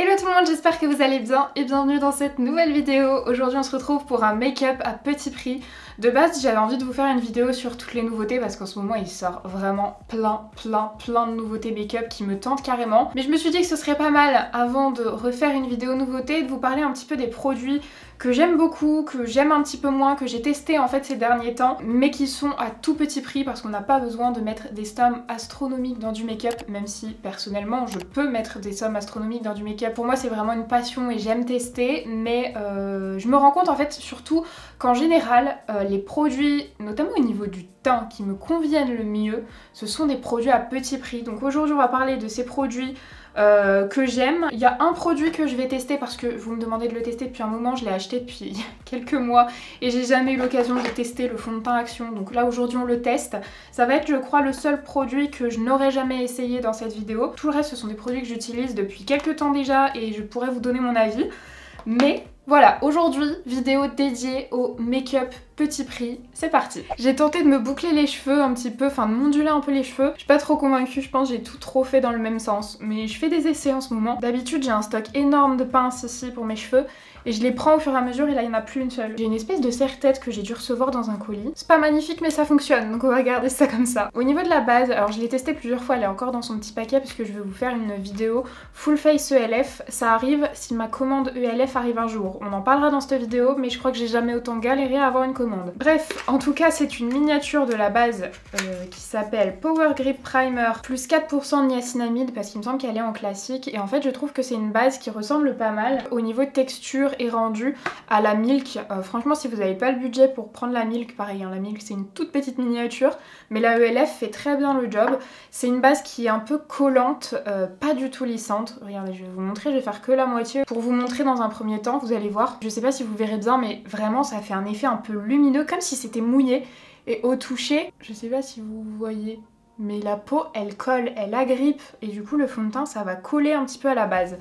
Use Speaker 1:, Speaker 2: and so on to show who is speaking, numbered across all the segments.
Speaker 1: Hello tout le monde, j'espère que vous allez bien et bienvenue dans cette nouvelle vidéo. Aujourd'hui on se retrouve pour un make-up à petit prix. De base j'avais envie de vous faire une vidéo sur toutes les nouveautés parce qu'en ce moment il sort vraiment plein de nouveautés make-up qui me tentent carrément. Mais je me suis dit que ce serait pas mal avant de refaire une vidéo nouveauté de vous parler un petit peu des produits que j'aime beaucoup, que j'aime un petit peu moins, que j'ai testé en fait ces derniers temps, mais qui sont à tout petit prix parce qu'on n'a pas besoin de mettre des sommes astronomiques dans du make-up, même si personnellement je peux mettre des sommes astronomiques dans du make-up. Pour moi c'est vraiment une passion et j'aime tester, mais je me rends compte en fait surtout qu'en général les produits, notamment au niveau du teint, qui me conviennent le mieux, ce sont des produits à petit prix. Donc aujourd'hui on va parler de ces produits que j'aime. Il y a un produit que je vais tester parce que vous me demandez de le tester depuis un moment, je l'ai acheté depuis quelques mois et j'ai jamais eu l'occasion de tester le fond de teint Action. Donc là aujourd'hui on le teste. Ça va être je crois le seul produit que je n'aurais jamais essayé dans cette vidéo. Tout le reste ce sont des produits que j'utilise depuis quelques temps déjà et je pourrais vous donner mon avis. Mais voilà, aujourd'hui, vidéo dédiée au make-up petit prix, c'est parti. J'ai tenté de me boucler les cheveux un petit peu, enfin de m'onduler un peu les cheveux. Je suis pas trop convaincue, je pense que j'ai tout trop fait dans le même sens. Mais je fais des essais en ce moment. D'habitude j'ai un stock énorme de pinces ici pour mes cheveux. Et je les prends au fur et à mesure et là il n'y en a plus une seule. J'ai une espèce de serre-tête que j'ai dû recevoir dans un colis. C'est pas magnifique mais ça fonctionne, donc on va garder ça comme ça. Au niveau de la base, alors je l'ai testé plusieurs fois, elle est encore dans son petit paquet parce que je vais vous faire une vidéo full face ELF. Ça arrive si ma commande ELF arrive un jour. On en parlera dans cette vidéo mais je crois que j'ai jamais autant galéré à avoir une commande. Bref, en tout cas c'est une miniature de la base qui s'appelle Power Grip Primer plus 4% de niacinamide parce qu'il me semble qu'elle est en classique et en fait je trouve que c'est une base qui ressemble pas mal au niveau de texture et rendu à la Milk. Franchement si vous n'avez pas le budget pour prendre la Milk, pareil hein, la Milk c'est une toute petite miniature mais la ELF fait très bien le job. C'est une base qui est un peu collante, pas du tout lissante. Regardez je vais vous montrer, je vais faire que la moitié pour vous montrer dans un premier temps, vous allez voir. Je sais pas si vous verrez bien mais vraiment ça fait un effet un peu lumineux comme si c'était mouillé et au toucher, je sais pas si vous voyez mais la peau elle colle, elle agrippe et du coup le fond de teint ça va coller un petit peu à la base.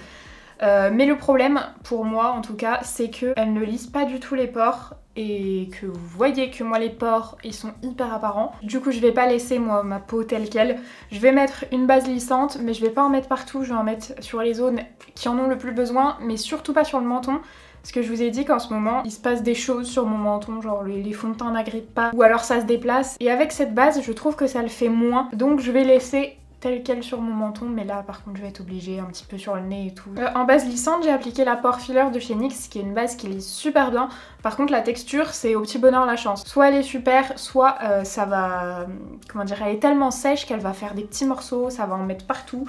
Speaker 1: Mais le problème, pour moi en tout cas, c'est qu'elle ne lisse pas du tout les pores et que vous voyez que moi les pores ils sont hyper apparents. Du coup je vais pas laisser moi ma peau telle qu'elle. Je vais mettre une base lissante mais je vais pas en mettre partout, je vais en mettre sur les zones qui en ont le plus besoin mais surtout pas sur le menton. Parce que je vous ai dit qu'en ce moment, il se passe des choses sur mon menton, genre les fonds de teint n'agrippent pas ou alors ça se déplace. Et avec cette base, je trouve que ça le fait moins. Donc je vais laisser telle quelle sur mon menton, mais là par contre je vais être obligée un petit peu sur le nez et tout. En base lissante j'ai appliqué la Pore Filler de chez NYX qui est une base qui lisse super bien. Par contre la texture c'est au petit bonheur la chance. Soit elle est super, soit ça va, comment dire, elle est tellement sèche qu'elle va faire des petits morceaux, ça va en mettre partout.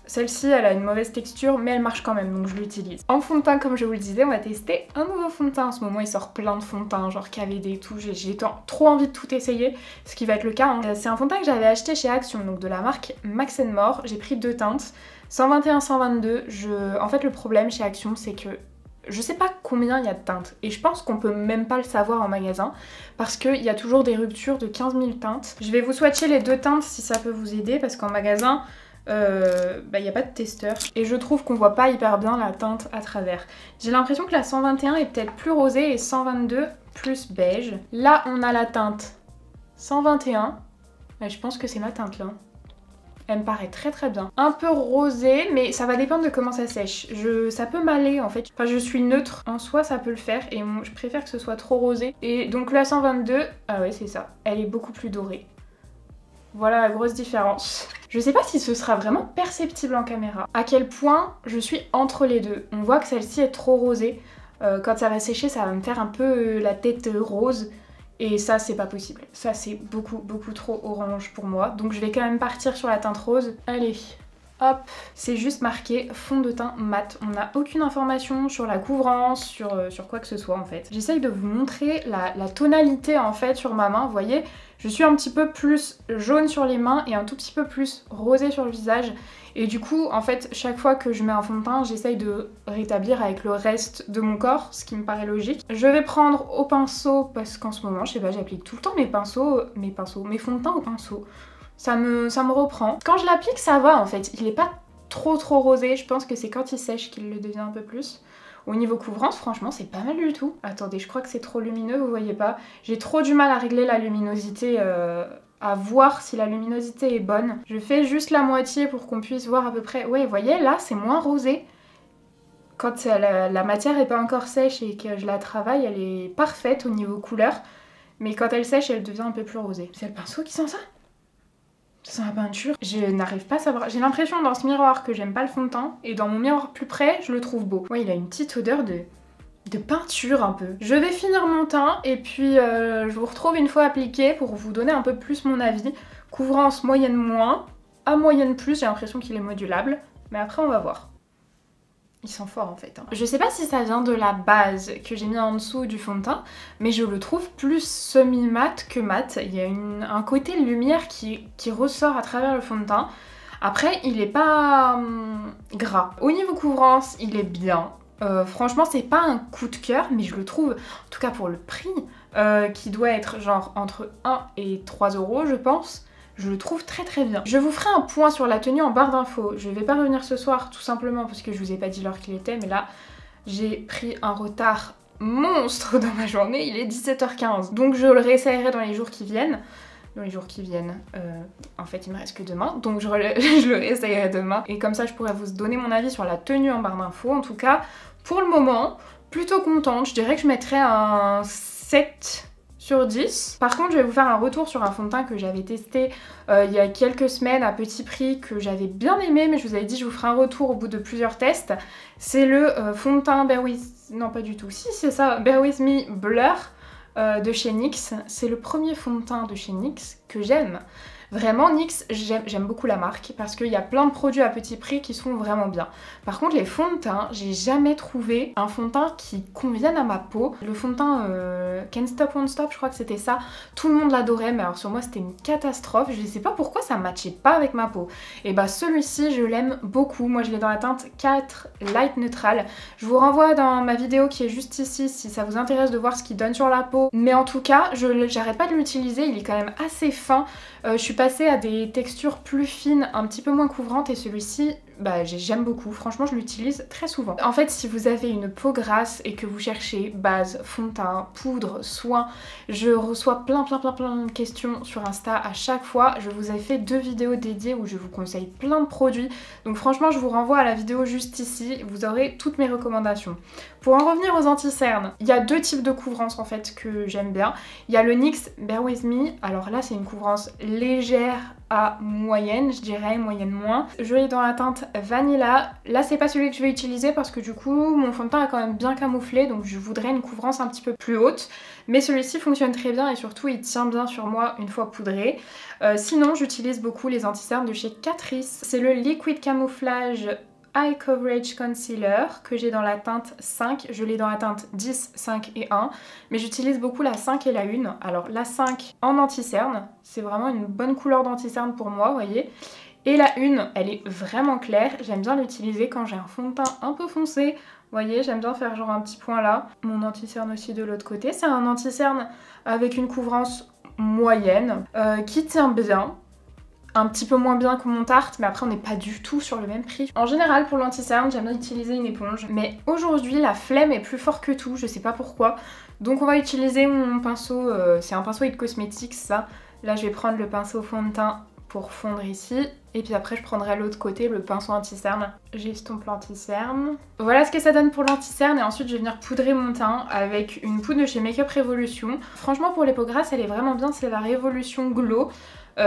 Speaker 1: Celle-ci elle a une mauvaise texture mais elle marche quand même donc je l'utilise. En fond de teint comme je vous le disais on va tester un nouveau fond de teint. En ce moment il sort plein de fonds de teint genre KVD et tout. J'ai trop envie de tout essayer, ce qui va être le cas. Hein. C'est un fond de teint que j'avais acheté chez Action donc de la marque Max & More. J'ai pris deux teintes, 121-122. En fait le problème chez Action c'est que je sais pas combien il y a de teintes et je pense qu'on peut même pas le savoir en magasin parce qu'il y a toujours des ruptures de 15 000 teintes. Je vais vous swatcher les deux teintes si ça peut vous aider parce qu'en magasin il n'y a pas de testeur et je trouve qu'on voit pas hyper bien la teinte à travers. J'ai l'impression que la 121 est peut-être plus rosée et 122 plus beige. Là on a la teinte 121, mais je pense que c'est ma teinte là. Elle me paraît très bien. Un peu rosée, mais ça va dépendre de comment ça sèche. Ça peut m'aller en fait. Enfin je suis neutre, en soi ça peut le faire et je préfère que ce soit trop rosé. Et donc la 122, ah ouais c'est ça, elle est beaucoup plus dorée. Voilà la grosse différence. Je sais pas si ce sera vraiment perceptible en caméra. À quel point je suis entre les deux. On voit que celle-ci est trop rosée. Quand ça va sécher, ça va me faire un peu la tête rose. Et ça, c'est pas possible. Ça, c'est beaucoup trop orange pour moi. Donc je vais quand même partir sur la teinte rose. Allez, hop. C'est juste marqué fond de teint mat. On n'a aucune information sur la couvrance, sur quoi que ce soit en fait. J'essaye de vous montrer la tonalité en fait sur ma main. Vous voyez, je suis un petit peu plus jaune sur les mains et un tout petit peu plus rosé sur le visage. Et du coup, en fait, chaque fois que je mets un fond de teint, j'essaye de rétablir avec le reste de mon corps, ce qui me paraît logique. Je vais prendre au pinceau, parce qu'en ce moment, je sais pas, j'applique tout le temps mes fonds de teint au pinceau. Ça me reprend. Quand je l'applique, ça va en fait. Il est pas trop rosé. Je pense que c'est quand il sèche qu'il le devient un peu plus. Au niveau couvrance, franchement, c'est pas mal du tout. Attendez, je crois que c'est trop lumineux, vous voyez pas. J'ai trop du mal à régler la luminosité, à voir si la luminosité est bonne. Je fais juste la moitié pour qu'on puisse voir à peu près. Ouais, vous voyez, là, c'est moins rosé. quand la matière est pas encore sèche et que je la travaille, elle est parfaite au niveau couleur. Mais quand elle sèche, elle devient un peu plus rosée. C'est le pinceau qui sent ça? Ça sent la peinture. Je n'arrive pas à savoir. J'ai l'impression dans ce miroir que j'aime pas le fond de teint. Et dans mon miroir plus près, je le trouve beau. Ouais, il a une petite odeur de peinture un peu. Je vais finir mon teint et puis je vous retrouve une fois appliqué pour vous donner un peu plus mon avis. Couvrance moyenne moins, à moyenne plus, j'ai l'impression qu'il est modulable. Mais après on va voir. Il sent fort en fait. Je sais pas si ça vient de la base que j'ai mis en dessous du fond de teint, mais je le trouve plus semi-mat que mat. Il y a un côté lumière qui ressort à travers le fond de teint. Après, il est pas gras. Au niveau couvrance, il est bien. Franchement, c'est pas un coup de cœur, mais je le trouve, en tout cas pour le prix, qui doit être genre entre 1 et 3 euros, je pense. Je le trouve très très bien. Je vous ferai un point sur la tenue en barre d'infos. Je vais pas revenir ce soir tout simplement parce que je vous ai pas dit l'heure qu'il était, mais là j'ai pris un retard monstre dans ma journée, il est 17h15. Donc je le réessayerai dans les jours qui viennent. En fait il me reste que demain, donc je le réessayerai demain. Et comme ça je pourrais vous donner mon avis sur la tenue en barre d'infos. En tout cas, pour le moment, plutôt contente. Je dirais que je mettrais un 7 sur 10. Par contre, je vais vous faire un retour sur un fond de teint que j'avais testé il y a quelques semaines à petit prix, que j'avais bien aimé, mais je vous avais dit je vous ferai un retour au bout de plusieurs tests. C'est le fond de teint Bear With... Non, pas du tout. Si, c'est ça. Bear With Me Blur de chez NYX. C'est le premier fond de teint de chez NYX que j'aime. Vraiment, NYX, j'aime beaucoup la marque parce qu'il y a plein de produits à petit prix qui sont vraiment bien. Par contre, les fonds de teint, j'ai jamais trouvé un fond de teint qui convienne à ma peau. Le fond de teint Can't Stop Won't Stop, je crois que c'était ça. Tout le monde l'adorait, mais alors sur moi, c'était une catastrophe. Je ne sais pas pourquoi ça matchait pas avec ma peau. Et bah celui-ci, je l'aime beaucoup. Moi, je l'ai dans la teinte 4 Light Neutral. Je vous renvoie dans ma vidéo qui est juste ici si ça vous intéresse de voir ce qu'il donne sur la peau. Mais en tout cas, j'arrête pas de l'utiliser. Il est quand même assez fin. Je suis passée à des textures plus fines, un petit peu moins couvrantes, et celui-ci, bah, j'aime beaucoup. Franchement, je l'utilise très souvent. En fait, si vous avez une peau grasse et que vous cherchez base, fond de teint, poudre, soin, je reçois plein de questions sur Insta à chaque fois. Je vous ai fait 2 vidéos dédiées où je vous conseille plein de produits. Donc franchement, je vous renvoie à la vidéo juste ici. Vous aurez toutes mes recommandations. Pour en revenir aux anti-cernes, il y a 2 types de couvrance en fait que j'aime bien. Il y a le NYX Bear With Me. Alors là, c'est une couvrance légère à moyenne, je dirais moyenne moins. Je l'ai dans la teinte Vanilla. Là, c'est pas celui que je vais utiliser parce que du coup, mon fond de teint est quand même bien camouflé, donc je voudrais une couvrance un petit peu plus haute. Mais celui-ci fonctionne très bien et surtout, il tient bien sur moi une fois poudré. Sinon, j'utilise beaucoup les anti-cernes de chez Catrice. C'est le Liquid Camouflage Eye Coverage Concealer que j'ai dans la teinte 5, je l'ai dans la teinte 10, 5 et 1, mais j'utilise beaucoup la 5 et la 1. Alors la 5 en anti-cerne, c'est vraiment une bonne couleur d'anti-cerne pour moi, vous voyez. Et la 1, elle est vraiment claire, j'aime bien l'utiliser quand j'ai un fond de teint un peu foncé. Vous voyez, j'aime bien faire genre un petit point là. Mon anti-cerne aussi de l'autre côté, c'est un anti-cerne avec une couvrance moyenne qui tient bien. Un petit peu moins bien que mon Tarte, mais après on n'est pas du tout sur le même prix. En général pour l'anti-cerne, j'aime bien utiliser une éponge, mais aujourd'hui la flemme est plus fort que tout, je sais pas pourquoi. Donc on va utiliser mon pinceau, c'est un pinceau It Cosmetics ça. Là je vais prendre le pinceau fond de teint pour fondre ici, et puis après je prendrai l'autre côté, le pinceau anti-cerne. J'estompe l'anti-cerne. Voilà ce que ça donne pour l'anti-cerne, et ensuite je vais venir poudrer mon teint avec une poudre de chez Make Up Revolution. Franchement pour les peaux grasses elle est vraiment bien, c'est la Revolution Glow.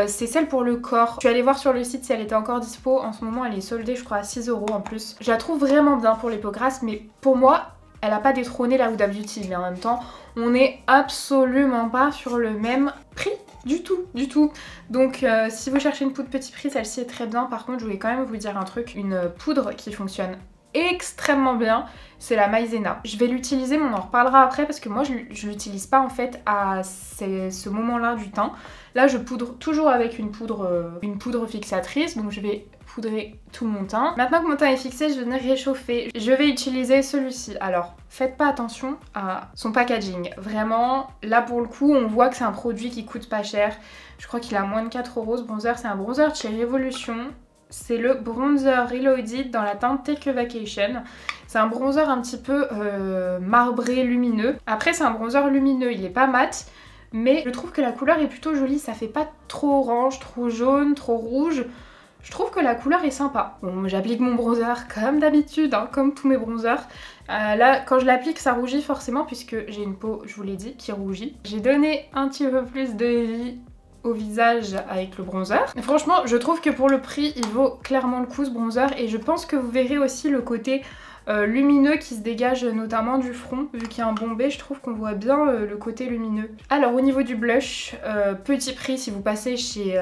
Speaker 1: C'est celle pour le corps. Je suis allée voir sur le site si elle était encore dispo. En ce moment elle est soldée je crois à 6 € en plus. Je la trouve vraiment bien pour les peaux grasses, mais pour moi elle n'a pas détrôné la Huda Beauty. Mais en même temps on n'est absolument pas sur le même prix. Du tout. Donc si vous cherchez une poudre petit prix, celle-ci est très bien. Par contre je voulais quand même vous dire un truc, une poudre qui fonctionne extrêmement bien, c'est la Maïzena. Je vais l'utiliser, mais on en reparlera après parce que moi je l'utilise pas en fait à ce moment-là du teint. Là je poudre toujours avec une poudre fixatrice, donc je vais poudrer tout mon teint. Maintenant que mon teint est fixé, je vais venir réchauffer. Je vais utiliser celui-ci. Alors faites pas attention à son packaging. Vraiment, là pour le coup, on voit que c'est un produit qui coûte pas cher. Je crois qu'il a moins de 4 € ce bronzer. C'est un bronzer de chez Revolution. C'est le bronzer Reloaded dans la teinte Take a Vacation. C'est un bronzer un petit peu marbré, lumineux. Après c'est un bronzer lumineux, il est pas mat, mais je trouve que la couleur est plutôt jolie. Ça fait pas trop orange, trop jaune, trop rouge. Je trouve que la couleur est sympa. Bon, j'applique mon bronzer comme d'habitude, hein, comme tous mes bronzers. Là, quand je l'applique, ça rougit forcément puisque j'ai une peau, je vous l'ai dit, qui rougit. J'ai donné un petit peu plus de vie au visage avec le bronzer. Et franchement, je trouve que pour le prix, il vaut clairement le coup ce bronzer. Et je pense que vous verrez aussi le côté lumineux qui se dégage notamment du front. Vu qu'il y a un bombé, je trouve qu'on voit bien le côté lumineux. Alors au niveau du blush, petit prix si vous passez chez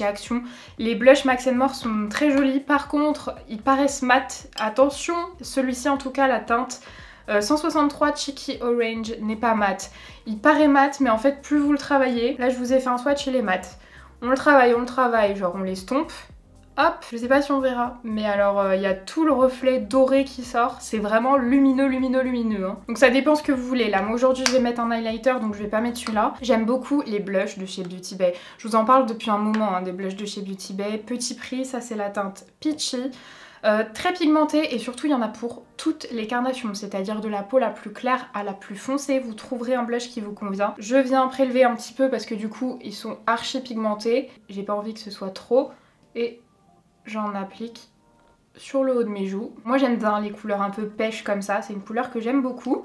Speaker 1: Action, les blushs Max More sont très jolis. Par contre, ils paraissent mat. Attention, celui-ci en tout cas, la teinte 163 Cheeky Orange n'est pas mat. Il paraît mat, mais en fait plus vous le travaillez, là je vous ai fait un swatch, il est mat. On le travaille, genre on l'estompe. Hop, je sais pas si on verra, mais alors il y a tout le reflet doré qui sort, c'est vraiment lumineux, hein. Donc ça dépend ce que vous voulez. Là, moi aujourd'hui je vais mettre un highlighter, donc je vais pas mettre celui-là. J'aime beaucoup les blushs de chez Beauty Bay. Je vous en parle depuis un moment, hein, des blushs de chez Beauty Bay. Petit prix, ça c'est la teinte Peachy. Très pigmentée et surtout il y en a pour toutes les carnations, c'est-à-dire de la peau la plus claire à la plus foncée, vous trouverez un blush qui vous convient. Je viens prélever un petit peu parce que du coup ils sont archi pigmentés, j'ai pas envie que ce soit trop et j'en applique sur le haut de mes joues. Moi j'aime bien les couleurs un peu pêche comme ça, c'est une couleur que j'aime beaucoup.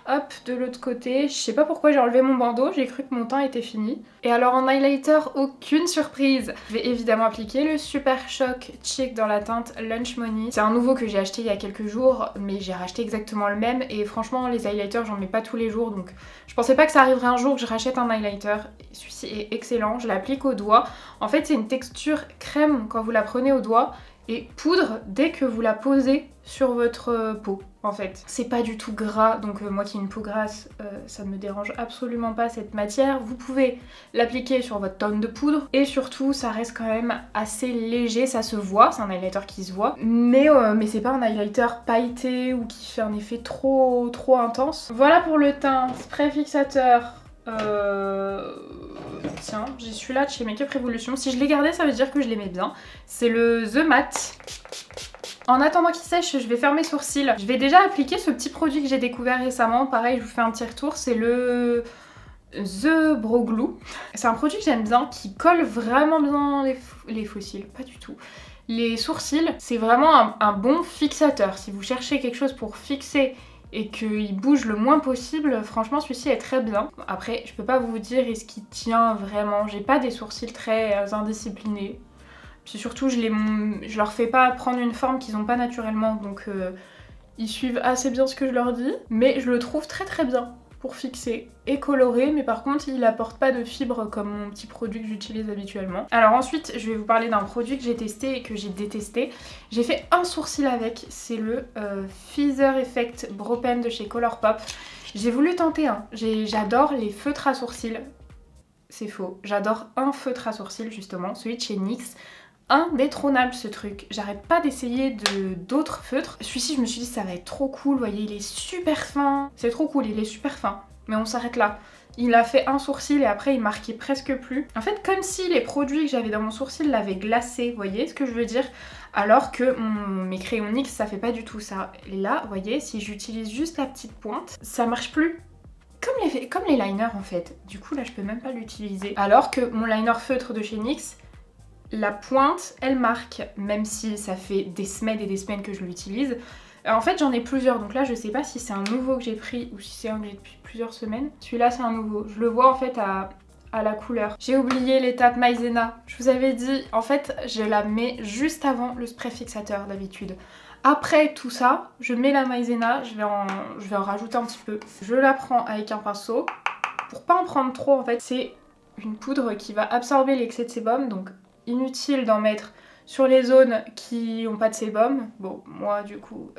Speaker 1: Hop, de l'autre côté, je sais pas pourquoi j'ai enlevé mon bandeau, j'ai cru que mon teint était fini. Et alors en highlighter, aucune surprise. Je vais évidemment appliquer le Super Shock Cheek dans la teinte Lunch Money. C'est un nouveau que j'ai acheté il y a quelques jours, mais j'ai racheté exactement le même. Et franchement, les highlighters, j'en mets pas tous les jours, donc je pensais pas que ça arriverait un jour que je rachète un highlighter. Celui-ci est excellent, je l'applique au doigt. En fait, c'est une texture crème quand vous la prenez au doigt et poudre dès que vous la posez sur votre peau. En fait, c'est pas du tout gras, donc moi qui ai une peau grasse, ça ne me dérange absolument pas cette matière. Vous pouvez l'appliquer sur votre tonne de poudre et surtout ça reste quand même assez léger, ça se voit, c'est un highlighter qui se voit, mais c'est pas un highlighter pailleté ou qui fait un effet trop intense. Voilà pour le teint, spray fixateur. Tiens, j'ai celui-là de chez Makeup Revolution. Si je l'ai gardé, ça veut dire que je l'aimais bien. C'est le The Matte. En attendant qu'il sèche, je vais faire mes sourcils. Je vais déjà appliquer ce petit produit que j'ai découvert récemment. Pareil, je vous fais un petit retour. C'est le The Brow Glue. C'est un produit que j'aime bien, qui colle vraiment bien les fossiles. Pas du tout. Les sourcils, c'est vraiment un bon fixateur. Si vous cherchez quelque chose pour fixer et qu'il bouge le moins possible, franchement celui-ci est très bien. Après, je peux pas vous dire est-ce qu'il tient vraiment. J'ai pas des sourcils très indisciplinés. Puis surtout, je leur fais pas prendre une forme qu'ils ont pas naturellement, donc ils suivent assez bien ce que je leur dis. Mais je le trouve très bien pour fixer et colorer, mais par contre il apporte pas de fibres comme mon petit produit que j'utilise habituellement. Alors ensuite, je vais vous parler d'un produit que j'ai testé et que j'ai détesté. J'ai fait un sourcil avec, c'est le Feather Effect Brow Pen de chez Colourpop. J'ai voulu tenter un, j'adore les feutres à sourcils. C'est faux, j'adore un feutre à sourcils justement, celui de chez NYX. Indétrônable ce truc, j'arrête pas d'essayer d'autres feutres. Celui-ci je me suis dit ça va être trop cool, vous voyez il est super fin. C'est trop cool, il est super fin, mais on s'arrête là. Il a fait un sourcil et après il marquait presque plus. En fait comme si les produits que j'avais dans mon sourcil l'avaient glacé, vous voyez ce que je veux dire? Alors que mes crayons NYX ça fait pas du tout ça. Et là vous voyez, si j'utilise juste la petite pointe, ça marche plus. Comme les liners en fait. Du coup là je peux même pas l'utiliser. Alors que mon liner feutre de chez NYX, la pointe, elle marque, même si ça fait des semaines et des semaines que je l'utilise. En fait, j'en ai plusieurs, donc là, je sais pas si c'est un nouveau que j'ai pris ou si c'est un que j'ai depuis plusieurs semaines. Celui-là, c'est un nouveau. Je le vois en fait à la couleur. J'ai oublié l'étape Maïzena. Je vous avais dit, en fait, je la mets juste avant le spray fixateur d'habitude. Après tout ça, je mets la Maïzena, je vais en rajouter un petit peu. Je la prends avec un pinceau. Pour pas en prendre trop, en fait, c'est une poudre qui va absorber l'excès de sébum, donc inutile d'en mettre sur les zones qui n'ont pas de sébum. Bon, moi du coup,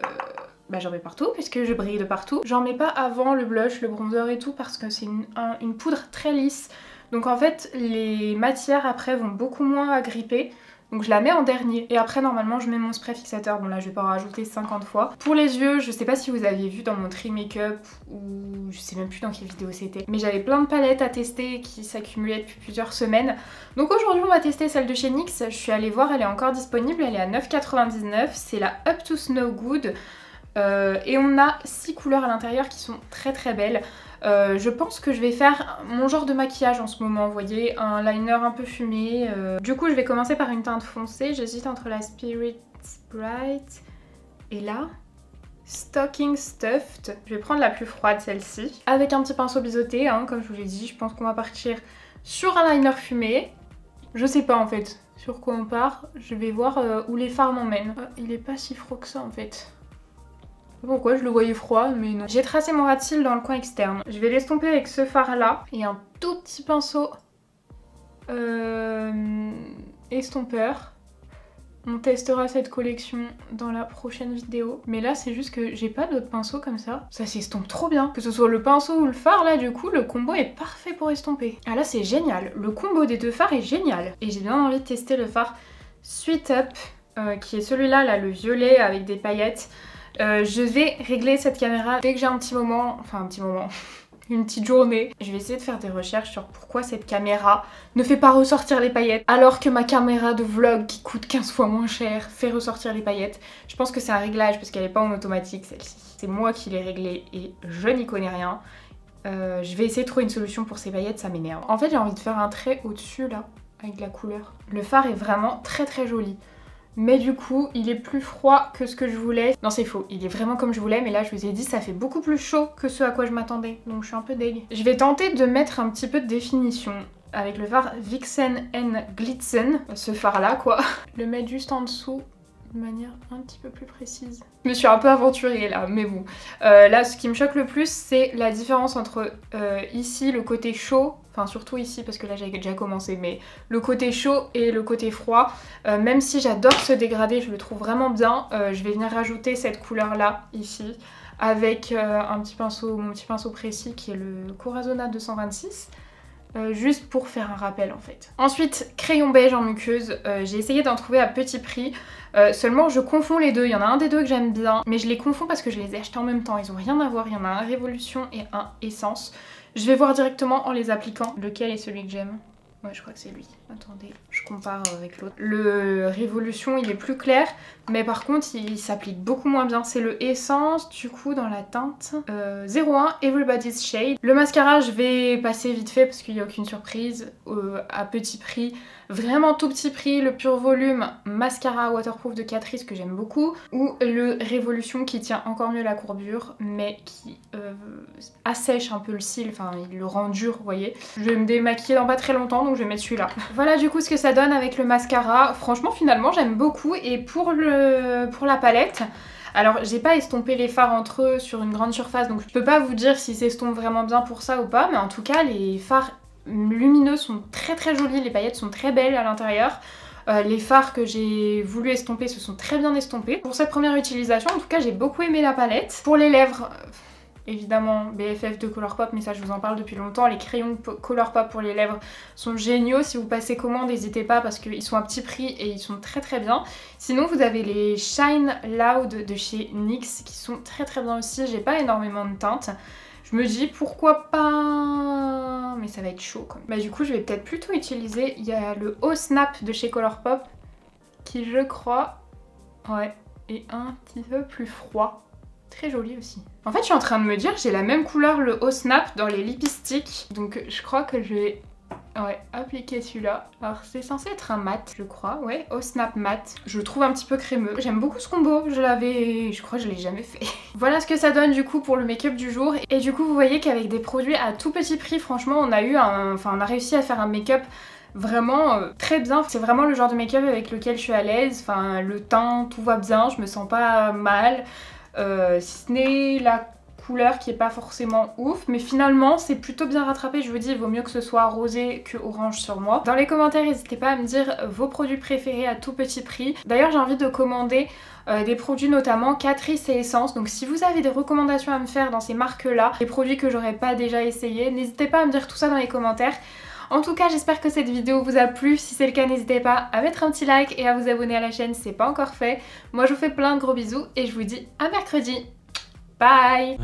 Speaker 1: j'en mets partout puisque je brille de partout. J'en mets pas avant le blush, le bronzer et tout parce que c'est une poudre très lisse. Donc en fait, les matières après vont beaucoup moins agripper. Donc je la mets en dernier et après normalement je mets mon spray fixateur. Bon là je vais pas en rajouter 50 fois. Pour les yeux, je sais pas si vous aviez vu dans mon tri make-up ou je sais même plus dans quelle vidéo c'était, mais j'avais plein de palettes à tester qui s'accumulaient depuis plusieurs semaines. Donc aujourd'hui on va tester celle de chez NYX. Je suis allée voir, elle est encore disponible, elle est à 9,99. C'est la Up to Snow Good. Et on a 6 couleurs à l'intérieur qui sont très très belles. Je pense que je vais faire mon genre de maquillage en ce moment, vous voyez, un liner un peu fumé. Du coup je vais commencer par une teinte foncée, j'hésite entre la Spirit Bright et la Stocking Stuffed. Je vais prendre la plus froide, celle-ci, avec un petit pinceau biseauté, hein, comme je vous l'ai dit. Je pense qu'on va partir sur un liner fumé. Je sais pas en fait sur quoi on part, je vais voir où les fards m'emmènent. Il est pas si froid que ça en fait. Pourquoi je le voyais froid, mais non. J'ai tracé mon ras de cils dans le coin externe. Je vais l'estomper avec ce fard là et un tout petit pinceau estompeur. On testera cette collection dans la prochaine vidéo. Mais là c'est juste que j'ai pas d'autres pinceaux comme ça. Ça s'estompe trop bien. Que ce soit le pinceau ou le fard là, du coup le combo est parfait pour estomper. Ah là c'est génial. Le combo des deux fards est génial. Et j'ai bien envie de tester le fard Sweet Up qui est celui-là, là, le violet avec des paillettes. Je vais régler cette caméra dès que j'ai un petit moment, enfin un petit moment, une petite journée. Je vais essayer de faire des recherches sur pourquoi cette caméra ne fait pas ressortir les paillettes alors que ma caméra de vlog qui coûte 15 fois moins cher fait ressortir les paillettes. Je pense que c'est un réglage parce qu'elle n'est pas en automatique celle-ci. C'est moi qui l'ai réglée et je n'y connais rien. Je vais essayer de trouver une solution pour ces paillettes, ça m'énerve. En fait j'ai envie de faire un trait au-dessus là avec de la couleur. Le fard est vraiment très très joli. Mais du coup, il est plus froid que ce que je voulais. Non, c'est faux, il est vraiment comme je voulais, mais là, je vous ai dit, ça fait beaucoup plus chaud que ce à quoi je m'attendais. Donc, je suis un peu deg. Je vais tenter de mettre un petit peu de définition avec le fard Vixen and Glitzen. Ce fard-là, quoi. Le mettre juste en dessous de manière un petit peu plus précise. Je me suis un peu aventurée là, mais bon. Là, ce qui me choque le plus, c'est la différence entre ici, le côté chaud, enfin surtout ici parce que là j'ai déjà commencé, mais le côté chaud et le côté froid. Même si j'adore ce dégradé, je le trouve vraiment bien, je vais venir rajouter cette couleur là, ici, avec mon petit pinceau précis qui est le Corazona 226. Juste pour faire un rappel en fait. Ensuite, crayon beige en muqueuse, j'ai essayé d'en trouver à petit prix, seulement je confonds les deux, il y en a un des deux que j'aime bien, mais je les confonds parce que je les ai achetés en même temps, ils ont rien à voir, il y en a un Révolution et un Essence. Je vais voir directement en les appliquant lequel est celui que j'aime. Ouais, je crois que c'est lui. Attendez, je compare avec l'autre. Le Révolution, il est plus clair, mais par contre, il s'applique beaucoup moins bien. C'est le Essence, du coup, dans la teinte 01 Everybody's Shade. Le mascara, je vais passer vite fait parce qu'il n'y a aucune surprise. À petit prix, vraiment tout petit prix, le Pur Volume Mascara Waterproof de Catrice que j'aime beaucoup. Ou le Révolution qui tient encore mieux la courbure, mais qui assèche un peu le cil, enfin, il le rend dur, vous voyez. Je vais me démaquiller dans pas très longtemps, donc je vais mettre celui-là. Voilà du coup ce que ça donne avec le mascara. Franchement finalement j'aime beaucoup. Et pour la palette, alors j'ai pas estompé les fards entre eux sur une grande surface, donc je peux pas vous dire si s'estompe vraiment bien pour ça ou pas, mais en tout cas les fards lumineux sont très très jolis, les paillettes sont très belles à l'intérieur. Les fards que j'ai voulu estomper se sont très bien estompés. Pour cette première utilisation, en tout cas j'ai beaucoup aimé la palette. Pour les lèvres, évidemment BFF de Colourpop, mais ça je vous en parle depuis longtemps. Les crayons Colourpop pour les lèvres sont géniaux. Si vous passez commande, n'hésitez pas parce qu'ils sont à petit prix et ils sont très très bien. Sinon vous avez les Shine Loud de chez NYX qui sont très très bien aussi. J'ai pas énormément de teintes. Je me dis pourquoi pas, mais ça va être chaud quand même. Bah du coup je vais peut-être plutôt utiliser, il y a le Haut Snap de chez Colourpop qui je crois, ouais, est un petit peu plus froid. Très joli aussi. En fait je suis en train de me dire j'ai la même couleur le Haut Snap dans les lipsticks, donc je crois que je vais appliquer celui-là. Alors c'est censé être un mat je crois, ouais, Haut Snap mat. Je le trouve un petit peu crémeux. J'aime beaucoup ce combo, je crois que je l'ai jamais fait. Voilà ce que ça donne du coup pour le make-up du jour. Et du coup vous voyez qu'avec des produits à tout petit prix, franchement on a réussi à faire un make-up vraiment très bien. C'est vraiment le genre de make-up avec lequel je suis à l'aise. Enfin le teint, tout va bien, je me sens pas mal. Si ce n'est la couleur qui est pas forcément ouf, mais finalement c'est plutôt bien rattrapé. Je vous dis, il vaut mieux que ce soit rosé que orange sur moi. Dans les commentaires n'hésitez pas à me dire vos produits préférés à tout petit prix. D'ailleurs j'ai envie de commander des produits notamment Catrice et Essence, donc si vous avez des recommandations à me faire dans ces marques là, des produits que j'aurais pas déjà essayé, n'hésitez pas à me dire tout ça dans les commentaires. En tout cas j'espère que cette vidéo vous a plu, si c'est le cas n'hésitez pas à mettre un petit like et à vous abonner à la chaîne si c'est pas encore fait. Moi je vous fais plein de gros bisous et je vous dis à mercredi. Bye!